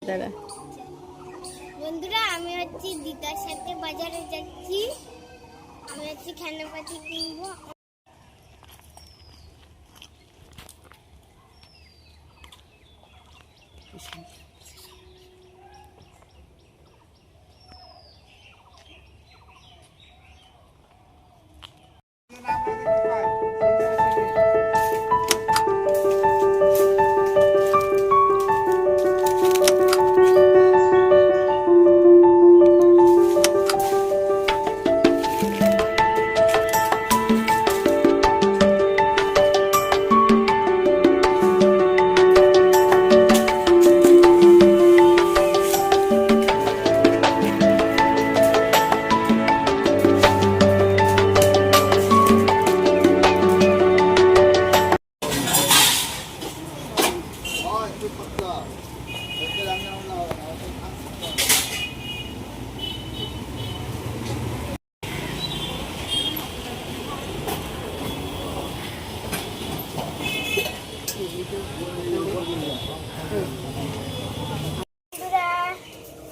দাঁড়া বন্ধুরা, আমি হচ্ছে দিদার সাথে বাজারে যাচ্ছি। আমি হচ্ছে খেলনাপাতি কিনবো।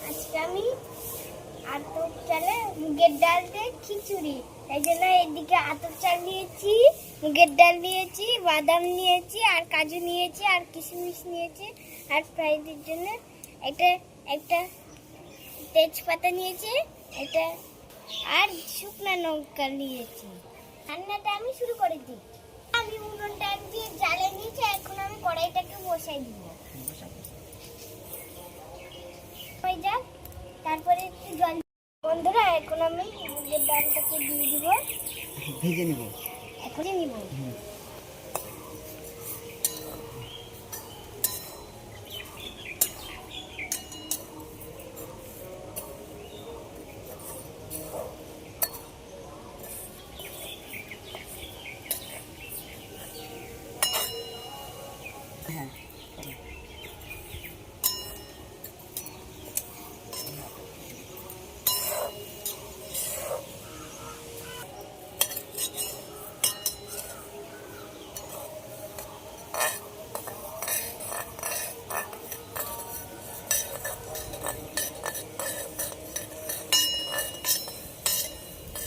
আজকে আমি আতপ চালে মুগের ডাল দিয়ে খিচুড়ি, তাই জন্য এদিকে আতপ চাল নিয়েছি, মুগের ডাল নিয়েছি, বাদাম নিয়েছি, আর কাজু নিয়েছি, আর কিশমিশ নিয়েছি, আর ফ্রাইডের জন্য একটা একটা তেজপাতা নিয়েছি, এটা আর শুকনো লঙ্কা নিয়েছি। রান্নাটা আমি শুরু করে দিই। আমি উনুনটা দিয়ে জ্বালিয়ে নিয়েছি, এখন আমি কড়াইটাকে বসাই দিব। হয়ে যাক, তারপরে একটু জল। বন্ধুরা, এখন আমি মুগের ডালটাকে দিয়ে দিব, ভেজে নেব। এখনই নিব। হ্যাঁ,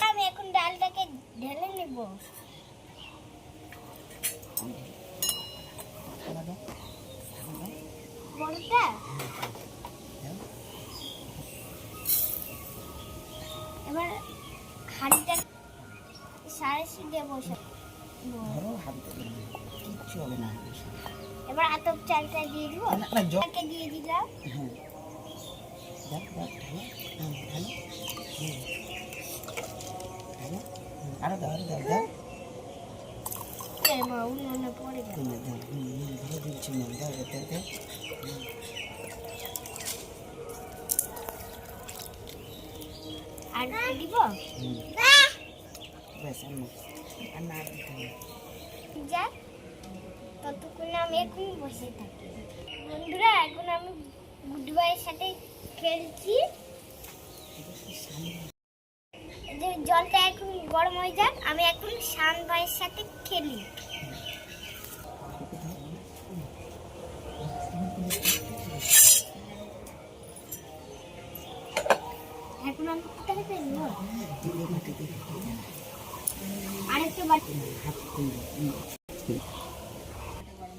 আমি এখন ডালটাকে ঢেলে নেব। বড়টা এবার হাঁড়িটা সারাশি দেবো। ধরো হাত দিয়ে, কিচ্ছু হবে না। এবার আতপ চালটা দিয়ে দিব, জলকে দিয়ে দিলাম। হ্যাঁ, দেখ দেখ, ভালো ভালো, আরো দাও, আরো দাও, দাও। মা উনুনে পড়ে গেল। ভালো দিচ্ছি না, দাও, দাও, দাও। আর দিব ব্যাস, আর না দিতে হবে। যা, ততক্ষণ আমি এখন বসে থাকি। বন্ধুরা, এখন আমি গুড্ডু ভাইয়ের সাথে খেলছি। যে জলটা এখন গরম হয়ে যাক, আমি এখন শান ভাইয়ের সাথে খেলি। এখন আমি কোথায় ফেলবো? আরেকটা বাটি।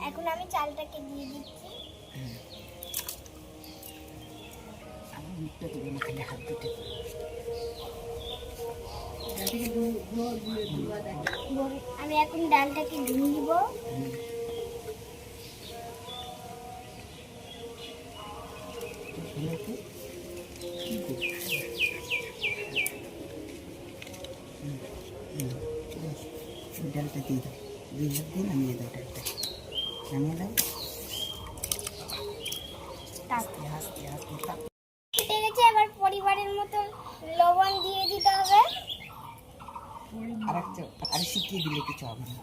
এখন আমি চালটাকে দিয়ে দিচ্ছি। হাত দুটো আমি এখন ডালটাকে ধুয়ে দিব। ডালটা দিয়ে দাও, দুই হাত দিয়ে নামিয়ে দাও, ডালটা নামিয়ে দাও। কেটে গেছে, এবার পরিবারের মতো লবণ দিয়ে দিতে হবে। আর শিখিয়ে দিলে কিছু হবে না।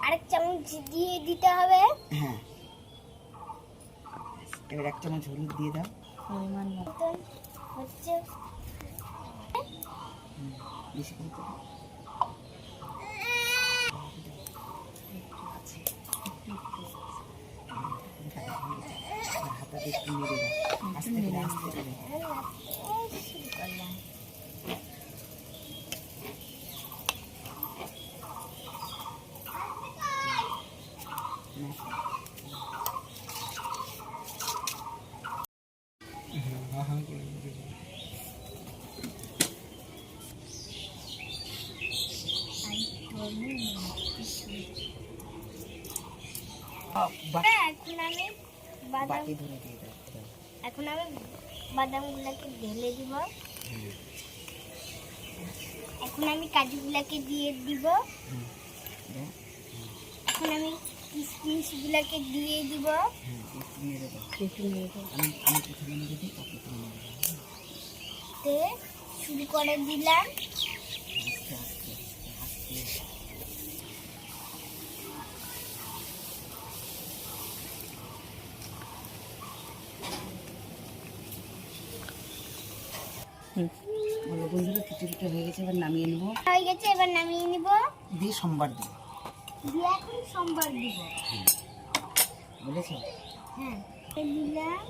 আরেক চামচ দিয়ে দিতে হবে। হ্যাঁ, এবার 1 চামচ হলুদ দিয়ে দাও, পরিমাণ মতন হচ্ছে। বেশি করে দাও। হাত হাতাতে একটু নেড়ে দাও, আস্তে করে আস্তে করে। শুরু করলাম। এখন আমি বাদাম বাটি ধরে দিয়ে দাও। এখন আমি বাদামগুলোকে ঢেলে দিব। এখন আমি কাজুগুলোকে দিয়ে দিব। দাও। এখন আমি কিশমিশগুলোকে দিয়ে দিব। একটু নেড়ে দাও, একটু নেড়ে দাও। আমি প্রথমে নেড়ে দিই, তারপর তুমি নেড়ে দাও। তে শুরু করে দিলাম। আস্তে আস্তে আস্তে আস্তে। বলো বন্ধুরা, খিচুড়িটা হয়ে গেছে, এবার নামিয়ে নেবো। হয়ে গেছে, এবার নামিয়ে নিব। দিয়ে সোমবার দেবো, দিয়ে এখন সোমবার দিব। বলেছো? হ্যাঁ, দিলাম।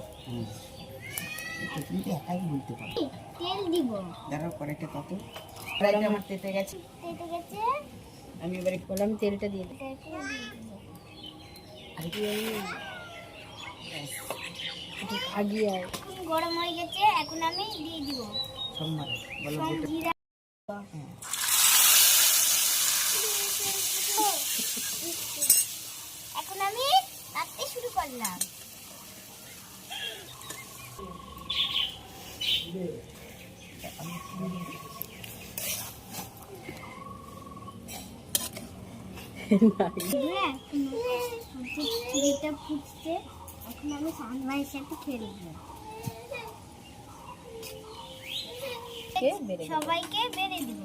এটা কিন্তু একাই বলতে পারো। তেল দিব। দাঁড়াও, কড়াইটা কত? কড়াইটা আমার তেতে গেছে, তেতে গেছে। আমি এবারে করলাম তেলটা দিয়ে দিই। এটা একটু দিয়ে দিব। আর কি আগিয়ে এখন গরম হয়ে গেছে, এখন আমি দিয়ে দিব সোমবার। বলো বলতে জিরা। হ্যাঁ। এখন আমি নাড়তে শুরু করলাম। খিচুড়িটা ফুটছে, এখন আমি সানভাইয়ের সাথে খেলবো। সবাইকে বেড়ে দিব।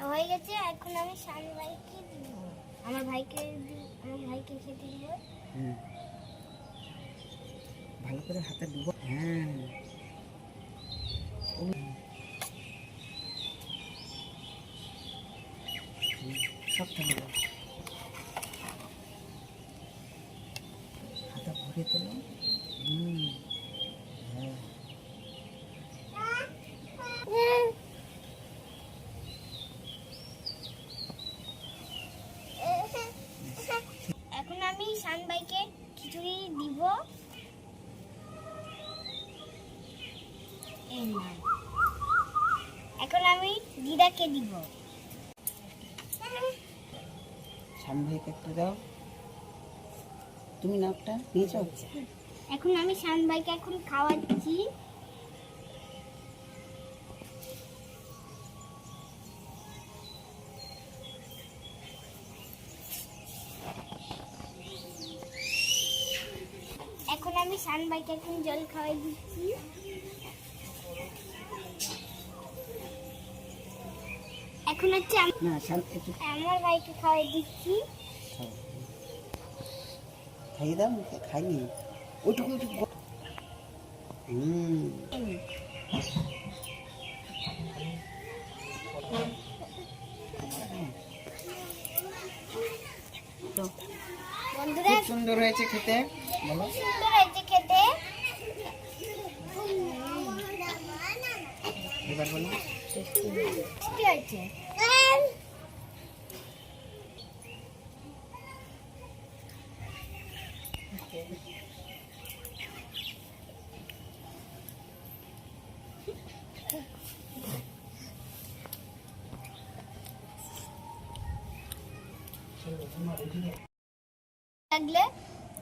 হয়ে গেছে, এখন আমি সানভাইকে দিব। আমার ভাইকে খেতে দিব। হুম। ভালো করে হাতে ডুবো। হ্যাঁ, সব চলে যাবে। হাতে ভরে তোলো। হ্যাঁ। এখন আমি সানভাইকে খিচুড়ি দিব। এই নাও। এখন আমি দিদাকে দিব। সানভাইকে একটা দাও। তুমি না একটা নিয়েছো? এখন আমি সানভাইকে এখন খাওয়াচ্ছি। এখন আমি সানভাইকে এখন জল খাওয়াই দিচ্ছি। এখন হচ্ছে না, একটু আমার ভাইকে খাওয়াই দিচ্ছি। খাও। খাইয়ে দাও, মুখে খাইনি ওইটুকু ওইটুকু। বন্ধুরা, খুব সুন্দর হয়েছে খেতে। বলো, সুন্দর হয়েছে খেতে। এবার বলো কি হয়েছে? লাগলে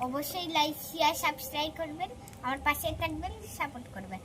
অবশ্যই লাইক শেয়ার সাবস্ক্রাইব করবেন, আমার পাশে থাকবেন, সাপোর্ট করবেন।